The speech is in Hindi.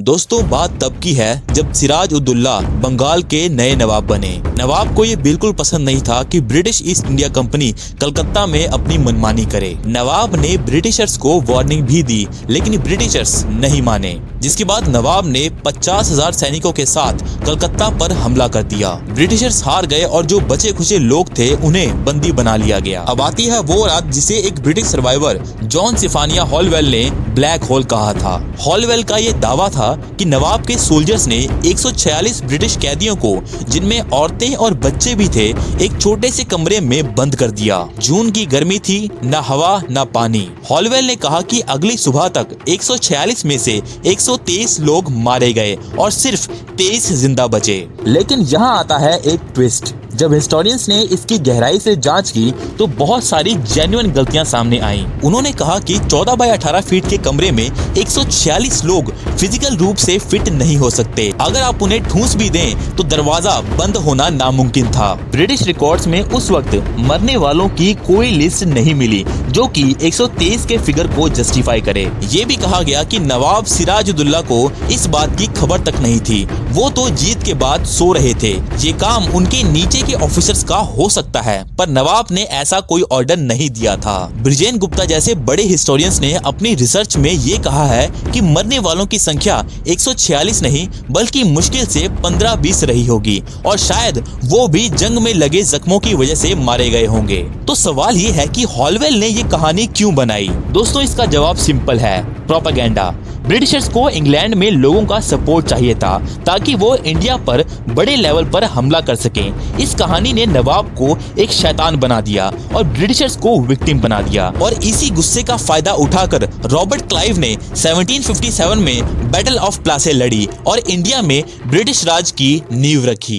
दोस्तों बात तब की है जब सिराज उद दौला बंगाल के नए नवाब बने। नवाब को ये बिल्कुल पसंद नहीं था कि British east India company Calcutta में अपनी मनमानी करे। नवाब ने ब्रिटिशर्स को वार्निंग भी दी, लेकिन ब्रिटिशर्स नहीं माने, जिसके बाद नवाब ने 50,000 सैनिकों के साथ कलकत्ता पर हमला कर दिया। ब्रिटिशर्स हार गए और जो बचे खुचे लोग थे उन्हें बंदी बना लिया गया। अब आती है वो रात जिसे एक ब्रिटिश सर्वाइवर जॉन सिफानिया हॉलवेल ने ब्लैक होल कहा था। हॉलवेल का ये दावा था कि नवाब के सोल्जर्स ने 146 ब्रिटिश कैदियों को, जिनमें औरतें और बच्चे भी थे, एक छोटे से कमरे में बंद कर दिया। जून की गर्मी थी, न हवा न पानी। हॉलवेल ने कहा कि अगली सुबह तक 146 में से 123 लोग मारे गए और सिर्फ 23 जिंदा बचे। लेकिन यहाँ आता है एक ट्विस्ट। जब हिस्टोरियंस ने इसकी गहराई से जांच की तो बहुत सारी जेन्युइन गलतियां सामने आईं। उन्होंने कहा कि 14 बाय 18 फीट के कमरे में 146 लोग फिजिकल रूप से फिट नहीं हो सकते। अगर आप उन्हें ठूंस भी दें तो दरवाजा बंद होना नामुमकिन था। ब्रिटिश रिकॉर्ड्स में उस वक्त मरने वालों की कोई लिस्ट नहीं मिली जो कि 123 के फिगर को जस्टिफाई करे। ये भी कहा गया कि नवाब सिराज उद दौला को इस बात की खबर तक नहीं थी। वो तो जीत के बाद सो रहे थे। ये काम उनके नीचे के ऑफिसर्स का हो सकता है, पर नवाब ने ऐसा कोई ऑर्डर नहीं दिया था। ब्रिजेन गुप्ता जैसे बड़े हिस्टोरियंस ने अपनी रिसर्च में ये कहा है कि मरने वालों की संख्या 146 नहीं बल्कि मुश्किल से 15-20 रही होगी, और शायद वो भी जंग में लगे जख्मों की वजह से मारे गए होंगे। तो सवाल ये है कि हॉलवेल ने ये कहानी क्यों बनाई? दोस्तों इसका जवाब सिंपल है, प्रोपेगेंडा। ब्रिटिशर्स को इंग्लैंड में लोगों का सपोर्ट चाहिए था ताकि वो इंडिया पर बड़े लेवल पर हमला कर सकें। इस कहानी ने नवाब को एक शैतान बना दिया और ब्रिटिशर्स को विक्टिम बना दिया, और इसी गुस्से का फायदा उठाकर रॉबर्ट क्लाइव ने 1757 में बैटल ऑफ प्लासे लड़ी और इंडिया में ब्रिटिश राज की नींव रखी।